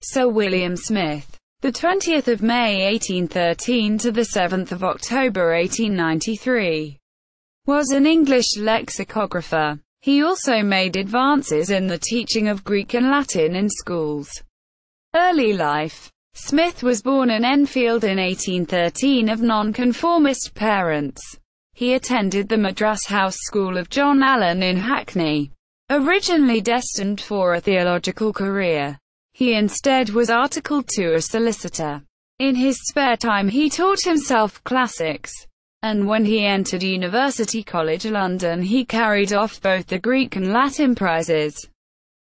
Sir William Smith, the 20th of May 1813 to the 7th of October 1893, was an English lexicographer. He also made advances in the teaching of Greek and Latin in schools. Early life. Smith was born in Enfield in 1813 of nonconformist parents. He attended the Madras House School of John Allen in Hackney. Originally destined for a theological career, he instead was articled to a solicitor. In his spare time he taught himself classics, and when he entered University College London he carried off both the Greek and Latin prizes.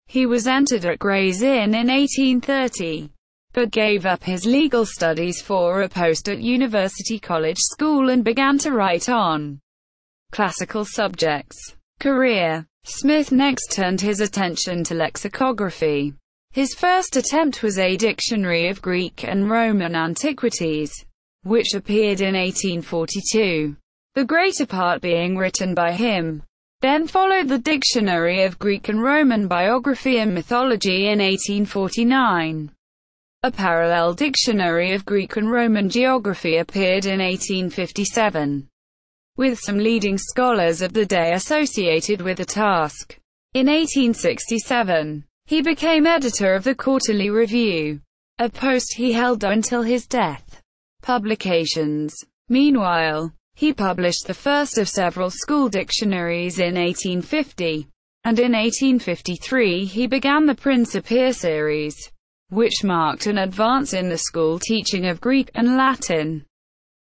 He was entered at Gray's Inn in 1830, but gave up his legal studies for a post at University College School and began to write on classical subjects. Career. Smith next turned his attention to lexicography. His first attempt was a dictionary of Greek and Roman antiquities, which appeared in 1842, the greater part being written by him. Then followed the Dictionary of Greek and Roman Biography and Mythology in 1849. A parallel Dictionary of Greek and Roman Geography appeared in 1857, with some leading scholars of the day associated with the task. In 1867, he became editor of the Quarterly Review, a post he held until his death. Publications. Meanwhile, he published the first of several school dictionaries in 1850, and in 1853 he began the Principia series, which marked an advance in the school teaching of Greek and Latin.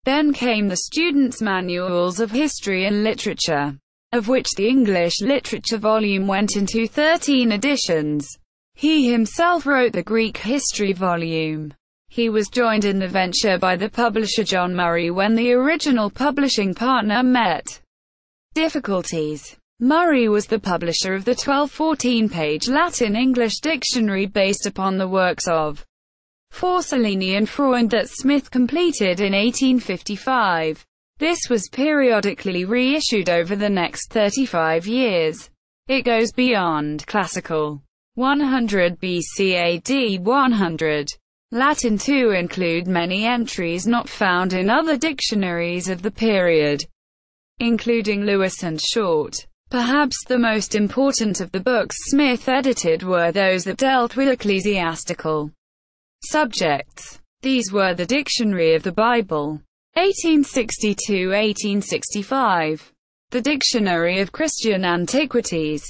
Then came the students' manuals of history and literature, of which the English literature volume went into 13 editions. He himself wrote the Greek history volume. He was joined in the venture by the publisher John Murray when the original publishing partner met difficulties. Murray was the publisher of the 12-14-page Latin-English dictionary based upon the works of Forcellini and Freund that Smith completed in 1855. This was periodically reissued over the next 35 years. It goes beyond classical 100 BC AD 100 Latin to include many entries not found in other dictionaries of the period, including Lewis and Short. Perhaps the most important of the books Smith edited were those that dealt with ecclesiastical subjects. These were the Dictionary of the Bible, 1860–1865, the Dictionary of Christian Antiquities,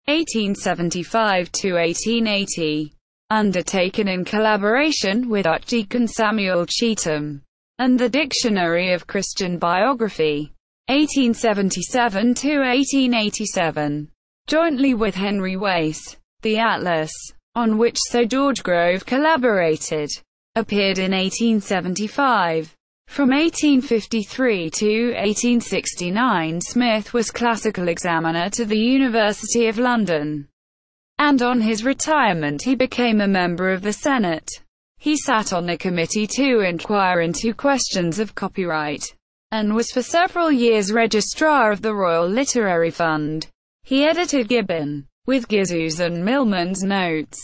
1875–1880, undertaken in collaboration with Archdeacon Samuel Cheetham, and the Dictionary of Christian Biography, 1877–1887, jointly with Henry Wace. The Atlas, on which Sir George Grove collaborated, appeared in 1875. From 1853 to 1869 Smith was classical examiner to the University of London, and on his retirement he became a member of the Senate. He sat on the committee to inquire into questions of copyright, and was for several years Registrar of the Royal Literary Fund. He edited Gibbon, with Gizzu's and Milman's notes,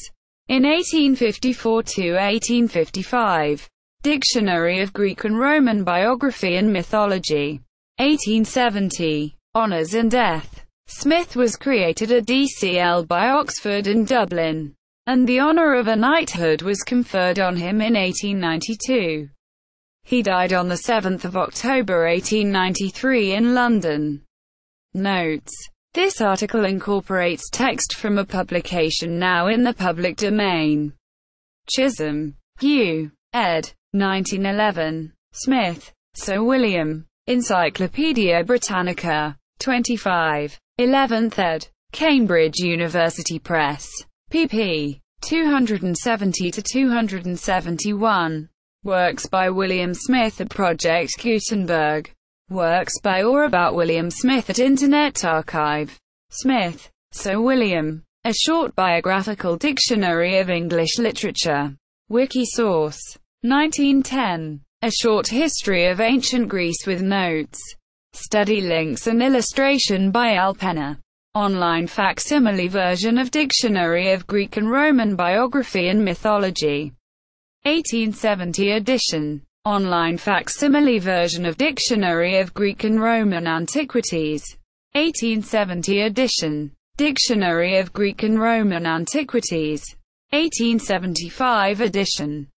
in 1854–1855. Dictionary of Greek and Roman Biography and Mythology, 1870. Honours and Death. Smith was created a DCL by Oxford and Dublin, and the honour of a knighthood was conferred on him in 1892. He died on the 7th of October 1893 in London. Notes. This article incorporates text from a publication now in the public domain. Chisholm, Hugh, ed. 1911. Smith, Sir William. Encyclopædia Britannica. 25. 11th ed. Cambridge University Press. pp. 270–271. Works by William Smith at Project Gutenberg. Works by or about William Smith at Internet Archive. Smith, Sir William. A Short Biographical Dictionary of English Literature. Wikisource. 1910. A Short History of Ancient Greece with Notes. Study links and illustration by Alpena. Online facsimile version of Dictionary of Greek and Roman Biography and Mythology. 1870 edition. Online facsimile version of Dictionary of Greek and Roman Antiquities. 1870 edition. Dictionary of Greek and Roman Antiquities. 1875 edition.